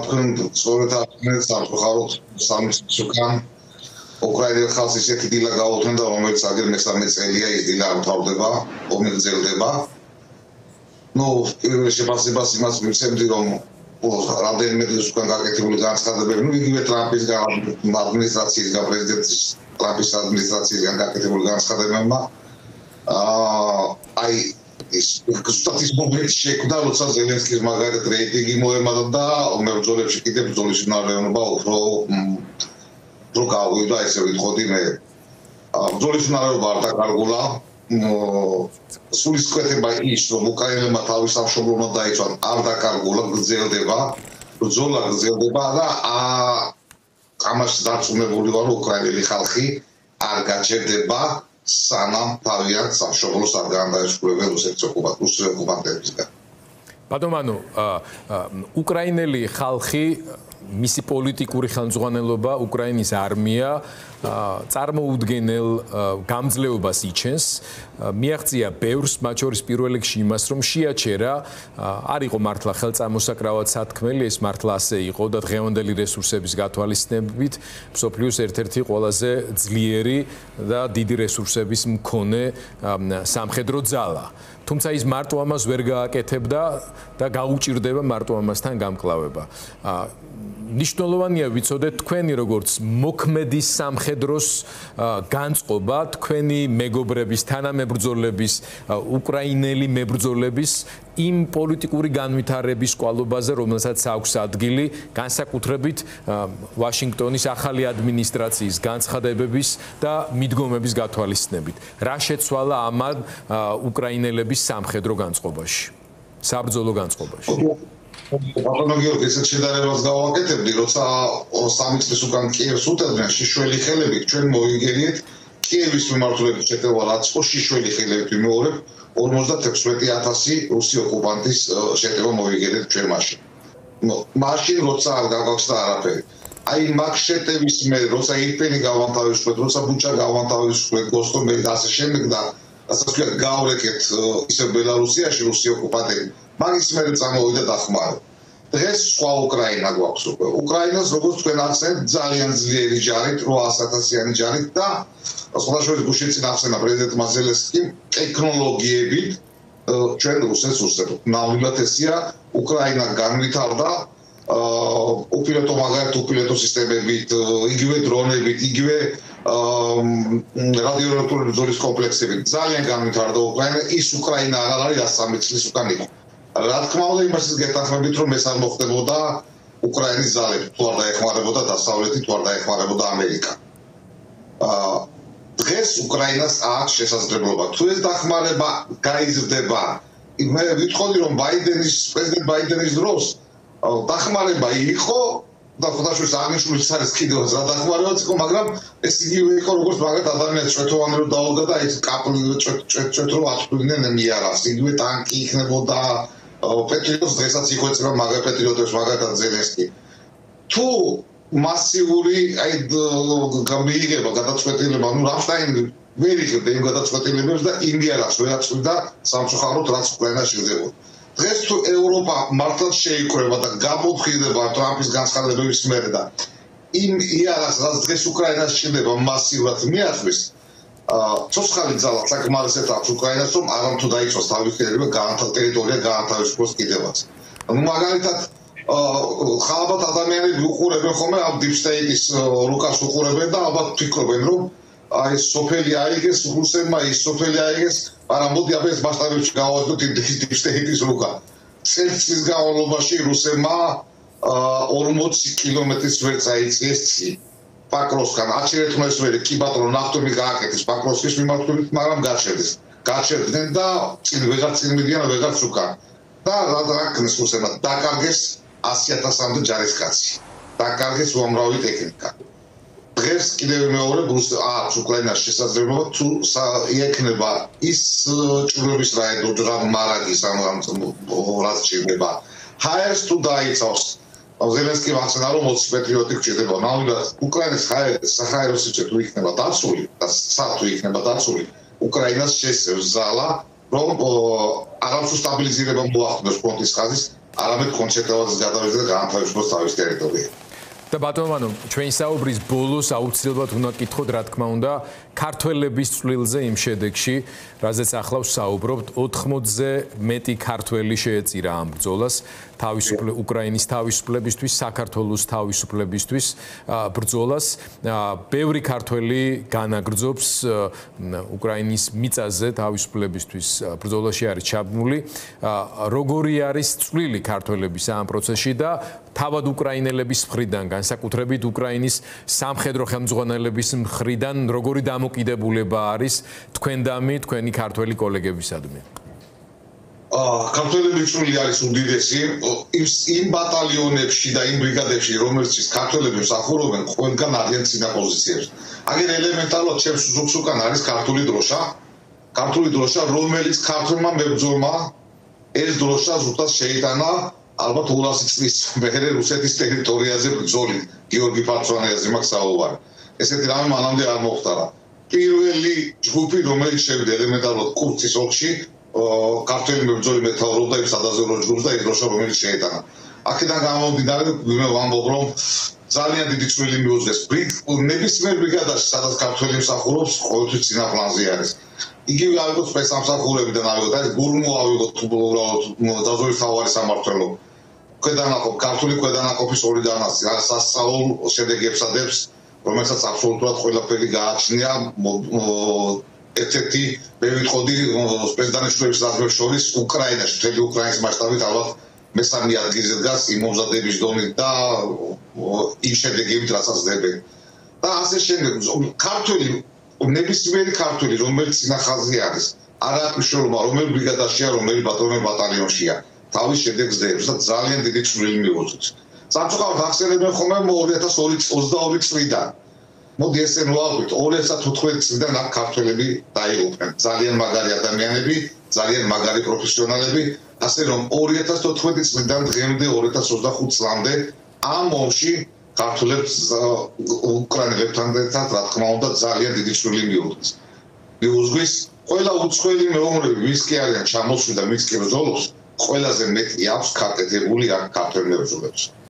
თქვენ სწორედ აღნიშნეთ სამწუხაროდ სამი წლის უკან უკრაინელ ხალხს ისეთი დილა გაუთენდა, რომელიც აგერ მესამე წელია ის დილა არ მთავრდება, ომი გრძელდება. პირველ შეფასებას იმას მივცემდი, რომ რამდენიმე დღის უკან გაკეთებული განცხადებები, იგივე ტრამპის ადმინისტრაციისგან, პრეზიდენტის ტრამპის ადმინისტრაციისგან გაკეთებული განცხადებებმა ზუსტად ის მომენტი შექმნა, როცა ზელენსკის მაგალითად რეიტინგი მოემატა და მებრძოლებში კიდევ ბრძოლის უნარიანობა უფრო გავივიდა, ესე ვიტყოდი მე. ბრძოლის უნარიანობა არ დაკარგულა. სულისკვეთება ის, რომ უკრაინელებმა თავის სამშობლო დაიცვან, არ დაკარგულა, გრძელდება, ბრძოლა გრძელდება და ამას დარწმუნებული ვარ, რომ უკრაინელი ხალხი არ გაჩერდება, სანამ თავიანთ სამშობლოს არ გაანადგურებენ რუსეთის ოკუპანტებისგან. ბატონო, უკრაინელი ხალხი, მისი პოლიტიკური ხელმძღვანელობა, უკრაინის არმია წარმოუდგენელ გამძლეობას იჩენს, მიაღწია ბევრს, მათ შორის პირველ რიგში იმას, რომ შეაჩერა, არ იყო მართლა ხელწამოსაკრავად სათქმელი, ეს მართლა ასე იყო და დღევანდელი რესურსების გათვალისწინებით მსოფლიოს ერთ-ერთი ყველაზე ძლიერი და დიდი რესურსების მქონე სამხედრო ძალა. თუმცა ის მარტო ამას ვერ გააკეთებდა და გაუჭირდება მარტო ამასთან გამკლავება. ნიშნულოვანია ვიცოდეთ თქვენი როგორც მოქმედის სამხედროს განწყობა, თქვენი მეგობრების, თანამებრძოლების, უკრაინელი მებრძოლების იმ პოლიტიკური განვითარების კვალობაზე, რომელსაც აქვს ადგილი, განსაკუთრებით ვაშინგტონის ახალი ადმინისტრაციის განცხადებების და მიდგომების გათვალისწინებით. რა შეცვალა ამან უკრაინელების სამხედრო განწყობაში, საბრძოლო განწყობაში? ბატონო გიორგი, ესეთ შედარებას გავაკეთებდი, როცა 3 წლის უკან კიევს უტევდნენ შიშველი ხელებით, ჩვენ მოვიგერიეთ კიევის მიმართულებით შეტევა რაც იყო შიშველი ხელებით ვიმეორებ 56,000 რუსი ოკუპანტის შეტევა მოვიგერიეთ ჩვენ მაშინ. მაშინ როცა არ გავახსნა არაფერი. აი მაგ შეტევის მე როცა ირპენი გავანთავისუფლეთ, როცა ბუჩა გავანთავისუფლეთ, გოსტომელი და ასე შემდეგ და ასე ვთქვათ გავრეკეთ ისე ბელარუსიაში რუსი ოკუპანტები. მაგის მერე წამოვიდა დახმარება. დღეს სხვა უკრაინა გვაქვს უკვე. უკრაინას როგორც თქვენ ახსენეთ ძალიან ძლიერი ჯარით, 800,000-იანი ჯარით და სხვადასხვა გუშინწინ ახსენა პრეზიდენტმა ზელენსკიმ ტექნოლოგიებით ჩვენ რუსეთს უსწრებთ. ნამდვილად ესია, უკრაინა განვითარდა უპილოტო მაგალითად უპილოტო სისტემებით, იგივე დრონებით, იგივე რადიოელექტრონული ბრძოლის კომპლექსებით. ძალიან განვითარდა უკრაინა, ის უკრაინა არ არის 103 წლის უკან იყო. რა თქმა უნდა, იმასაც გეთანხმებით, რომ ეს არ მოხდებოდა უკრაინის ძალები, თუ არ დაეხმარებოდა დასავლეთი, თუ არ დაეხმარებოდა ამერიკა. დღეს უკრაინას აქვს შესაძლებლობა. თუ ეს დახმარება გაიზრდება, მე ვიტყოდი, რომ პრეზიდენტ ბაიდენის დროს დახმარება იყო და ხოდაშორის აღნიშნული არის კიდევ რა დახმარებაც იყო, მაგრამ ეს იგივე იყო, როგორც მაგათ ადამიანს წვეთოვანი რომ დაუდგა და ეს კაპლი წვეთრო აწვდიდნენ მიარავს. იგივე ტანკი იქნებოდა პეტრიოტს დღესაც იხვეწება მაგათ პეტრიოტებს მაგათაც ზელენსკი. თუ მასიური გამიიღება გადაწყვეტილება, რამშტაინი ვერ იღებდა იმ გადაწყვეტილებებს და იმიარავს ვერ აწვდიდა სამწუხაროდ რაც უკრაინაში ხდებოდა. დღეს თუ ევროპა მართლაც შეიკრება და გამოფხიზდება ტრამპის განცხადებების მერე და იმ იარაღს რაც დღეს უკრაინას ჩნდება მასიურად მიაწვის, ცოცხალი ძალა საკმარისად აქვს უკრაინას, რომ არამთუ დაიცვას თავის ტერიტორია გაანთავისუფლოს კიდევაც. მაგალითად ხალხად ადამიანები უყურებენ ხოლმე ამ deep state-ის რუკას უყურებენ და ალბათ ფიქრობენ, რომ აი სოფელი აიგეს რუსებმა, ის სოფელი აიგეს, მაგრამ მოდი აბა ეს მასშტაბებში გავაზრდოთ იმ deep state-ის რუკა. წელიწადის განმავლობაში რუსებმა 40 კილომეტრის ვერ წაიწიეს წინ. პაკროვსკან აჩერეთმეს ვერ კი ბატონო ნახტომი გააკეთეს პაკროვსკის მიმართულებით, მაგრამ გაჩერდნენ და წინ მიდიან ვეღარც უკან. და რა ქნეს რუსებმა დაკარგეს 100,000-მდე ჯარისკაცი. დაკარგეს უამრავი ტექნიკა. დღეს კიდევ მეორე აქვს უკრაინას შესაძლებლობა თუ იქნება ის ჭურვების რა მარაგის ამ რაც ჭირდება. ჰაერს თუ დაიცავს ზელენსკი ახსენა რომ 20 პეტრიოტი გჭირდება. ნამდვილად უკრაინის საჰაერო სივრცე თუ იქნება დაცული და თუ იქნება დაცული, უკრაინას შესწევს ძალა, რომ არამსუ სტაბილიზირება მოახდინოს ფრონტის ხაზის არამედ კონცენტრაციას გადავიდეს და განთავისუფლოს თავის ტერიტორია. და ბატონო, ჩვენი საუბრის ბოლოს აუცილებლად უნდა გკითხოთ, რა თქმა უნდა, ქართველების წვლილზე იმ შედეგში, რაზეც ახლა ვსაუბრობთ, 80-ზე მეტი ქართველი შეეწირა ამ ბრძოლას, უკრაინის თავისუფლებისთვის, საქართველოს თავისუფლებისთვის ბრძოლას. ბევრი ქართველი განაგრძობს უკრაინის მიწაზე თავისუფლებისთვის ბრძოლაში არის ჩაბმული. როგორი არის წვლილი ქართველების ამ პროცესში და თავად უკრაინელების მხრიდან, განსაკუთრებით უკრაინის სამხედრო ხელმძღვანელების მხრიდან, როგორი დამოკიდებულება არის თქვენდამი, თქვენი ქართველი კოლეგებისადმი? ქართველების წვლილი არის უდიდესი იმ ბატალიონებში და იმ ბრიგადებში, რომელშიც ქართველები მსახურობენ, ყველგან არიან წინა პოზიციებში. აგერ ელემენტარულად ჩემს ზოგს უკან არის ქართული დროშა, რომელიც ქართულმა მებრძოლმა ეს დროშა ზუსტად შეიტანა ალბათ 200 წლის მერე რუსეთის ტერიტორიაზე ბრძოლით, გიორგი ფარცვანიაზე მაქვს საუბარი. ესეთი რამე მანამდე არ მოხდარა. პირველი ჯგუფი, რომელიც შევიდა ელემენტარულად კურსის ოლქში, ქართველი მებრძოლი მეთაურობდა იმ სადაზვერვო ჯგუფს და ეს დროშა რომელიც შეიტანა. აქედან გამომდინარე, ვამბობ, რომ ძალიან დიდი წვლილი მიუძღეს ნებისმიერ ბრიგადაში, სადაც ქართველი მსახურობს, ყოველთვის წინა პლანზე არის. იგივე ავიღოთ სპეცსამსახურებიდან, ავიღოთ ეს გურმო, ავიღოთ უბრალოდ დაზვერვის მთავარი სამმართველო. ქვედანაყოფ, ქართული ქვედანაყოფის ორი დანასი, სასწაულ შედეგებს ადებს, რომელსაც აბსოლუტურად ყველაფერი გააჩნია. ერთ-ერთი მე ვიტყოდი სპეცდანიშნულების საზღვრებს შორის უკრაინაში, მთელი უკრაინის მასშტაბით ალბათ მესამე ადგილზე დგას იმ მომზადების დონით და იმ შედეგებით, რასაც დებენ. და ასე შემდეგ, ნებისმიერი ქართველი, რომელიც წინახაზი არის, არ აქვს მნიშვნელობა, რომელ ბრიგადაშია, რომელი ბატალიონშია, თავის შედეგს დებს და ძალიან დიდი წვლილი მიუძღვის. სამწუხაროდ ახსენებენ ხოლმე 2022 წლიდან. მოდი ესე ნუავით, 2014 წლიდან აქ ქართველები დაიღუპნენ. ძალიან მაგარი ადამიანები, ძალიან მაგარი პროფესიონალები, ასე რომ 2014 წლიდან დღემდე 2025 წლამდე ამ ომში ქართველებს უკრაინელებთან ერთად, რა თქმა უნდა, ძალიან დიდი წვლილი მიუძღვის. ყველა უცხოელი მეომრები, ვინც კი არიან ჩამოსული და ვინც კი ბრძოლობს, ყველაზე მეტი აქვს გაკეთებული აქ ქართველ მებრძოლებს.